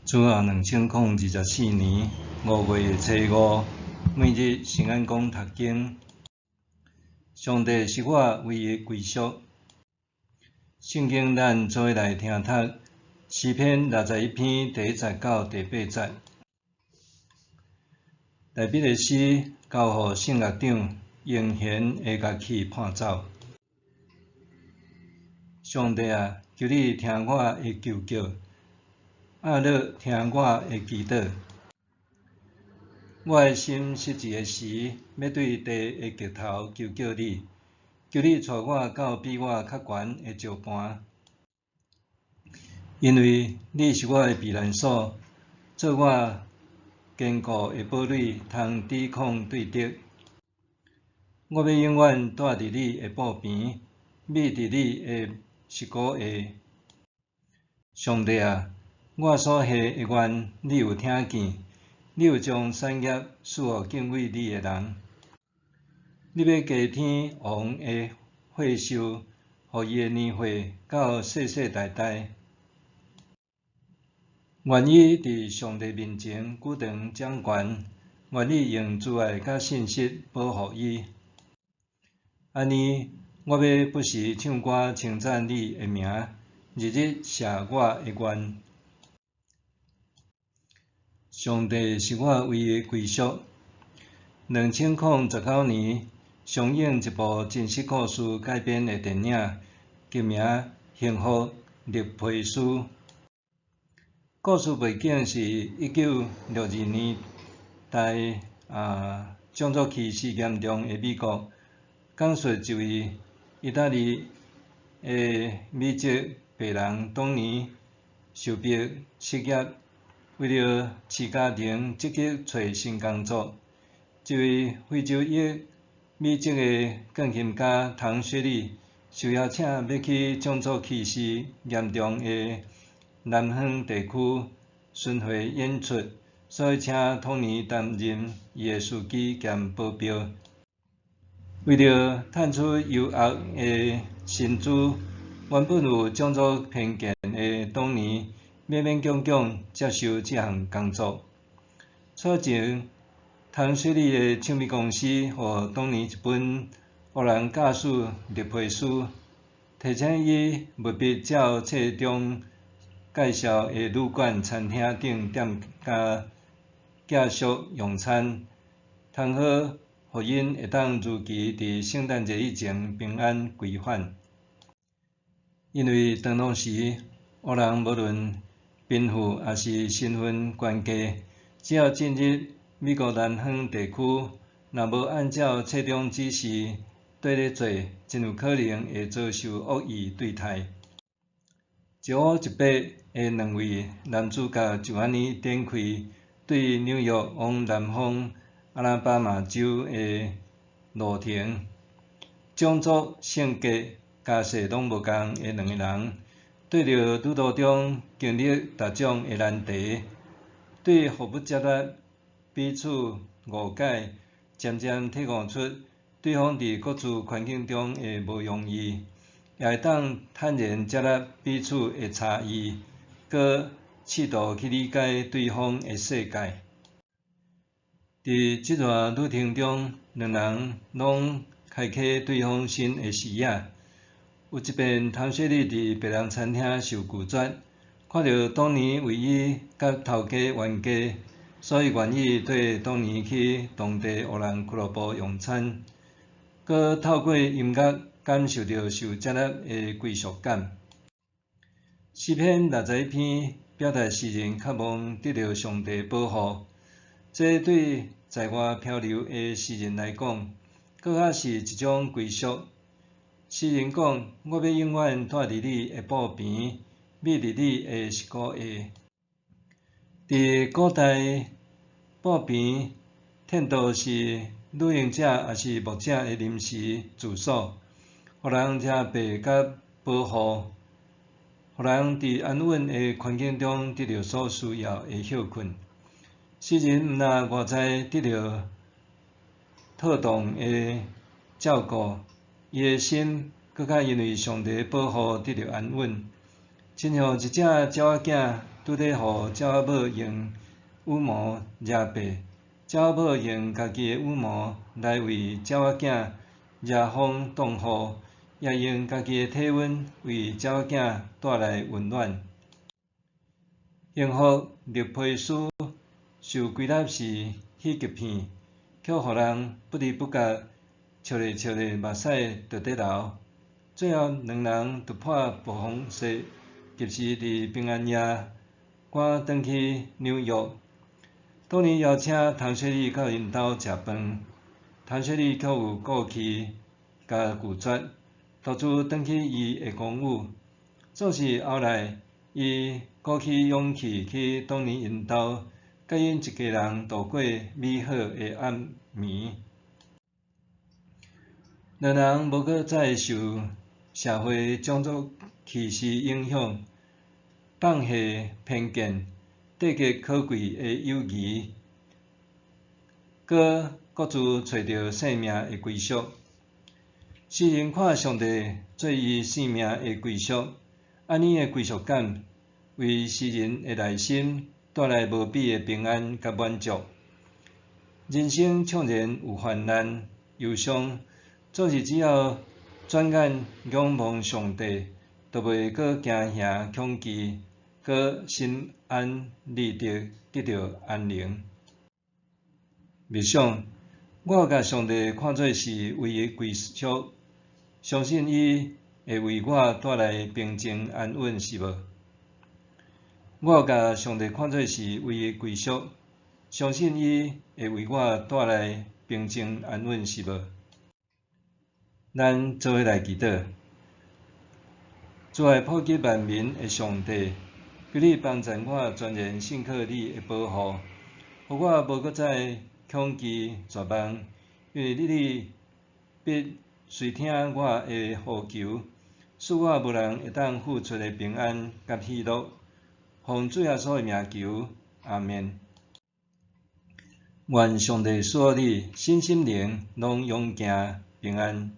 主后2024年5月初5，每日圣安宫读经。上帝是我唯一归属。圣经咱做伙来听读诗篇61篇第1节到第8节。内笔的诗交互圣乐长用弦的乐器伴奏。上帝啊，求你听我的求救，乐听我的祈祷。我的心失志的时，要对地的极头求救你，求你带我到比我较悬的石盘，因为你是我的避难所，做我坚固的堡垒，通抵抗对敌。我要永远住伫你的布边，秘伫你的膝骨下。上帝啊，我所下的愿，你有听见。你有将产业赐予敬畏你的人。你要加添王的岁寿，予伊的年岁到世世代代。愿意伫上帝面前举长掌权，愿意用慈爱甲信实保护伊。安尼，我要不时唱歌称赞你的名，日日谢我的愿。上帝是我唯一归属。2019年上映一部真实故事改编的电影，剧名《幸福绿皮书》。故事背景是1962年代种族歧视严重的美国，讲述一位意大利的美籍白人当年受迫失业。为了饲家庭，积极找新工作，一位非洲裔美籍的钢琴家唐雪莉受邀请要去种族歧视严重的南方地区巡回演出，所以请托尼担任伊的司机兼保镖。为了赚取优渥的薪资，原本有种族偏见的当年勉勉强强接受这项工作。此前，唐雪莉的唱片公司予当年一本黑人教士绿皮书，提醒伊务必照册中介绍的旅馆、餐厅等店家寄宿用餐，通好，予因会当如期伫圣诞节以前平安归返。因为当路时，黑人无论贫富也是身份关系，只要进入美国南方地区，若无按照册中指示缀咧做，真有可能会遭受恶意对待。一黑一白的两位男主角就安尼展开对纽约往南方阿拉巴马州的路程。种族、性格、家世拢无共的两个人，对着旅途中经历各种的难题，对互不接纳、彼此误解，渐渐体悟出对方伫各自环境中的无容易，也会当坦然接纳彼此的差异，搁试图去理解对方的世界。伫这段旅程中，两人拢开启对方新的视野。有一遍，唐雪莉伫白人餐厅受拒绝，看到当年为伊甲头家冤家，所以愿意缀当年去当地黑人俱乐部用餐，搁透过音乐感受到受接纳的归属感。诗篇61篇表达诗人渴望得到上帝保护，这对在外漂流的诗人来讲，搁较是一种归属。诗人讲：“我要永远住伫你的布边，秘伫你的膝骨下。”伫古代，布边天道是旅行者也是牧者的临时住所，互人遮庇甲保护，互人伫安稳的环境中得到所需要的休困。诗人毋但外在得到妥当的照顾，伊的心搁较因为上帝保护得到安稳，亲像一只鸟仔囝拄得互鸟仔某用羽毛惹白，鸟仔某用家己的羽毛来为鸟仔囝遮风挡雨，也用家己的体温为鸟仔囝带来温暖。幸福绿皮书受归纳是喜剧片，却互人不知不觉笑咧笑咧，目屎就在流。最后，两人突破暴风雪，及时伫平安夜赶转去纽约。当年邀请汤雪莉到因兜食饭，汤雪莉却有顾忌甲拒绝，独自转去伊的公寓。总是后来，伊鼓起勇气去当年因兜，甲因一家人度过美好的暗暝。两人无搁再受社会种族歧视影响，放下偏见，缔结可贵的友谊，搁各自找到生命的归属。诗人看上帝做伊生命的归属，安尼的归属感为诗人的内心带来无比的平安甲满足。人生纵然有患难、忧伤，总是只要转眼仰望上帝，就袂搁惊吓恐惧，搁心安理得，得到安宁。默想，我甲上帝看做是唯一归属，相信伊会为我带来平静安稳，是无？我甲上帝看做是唯一归属，相信伊会为我带来平静安稳，是无？咱做伙来祈祷，主爱普及万民的上帝，求你帮助我全然信靠你的保护，互我无搁再恐惧绝望，因为你必随听我的呼求，使我无人会当付出的平安甲喜乐。奉主耶稣的名求，阿们。愿上帝使你身心灵拢永行平安。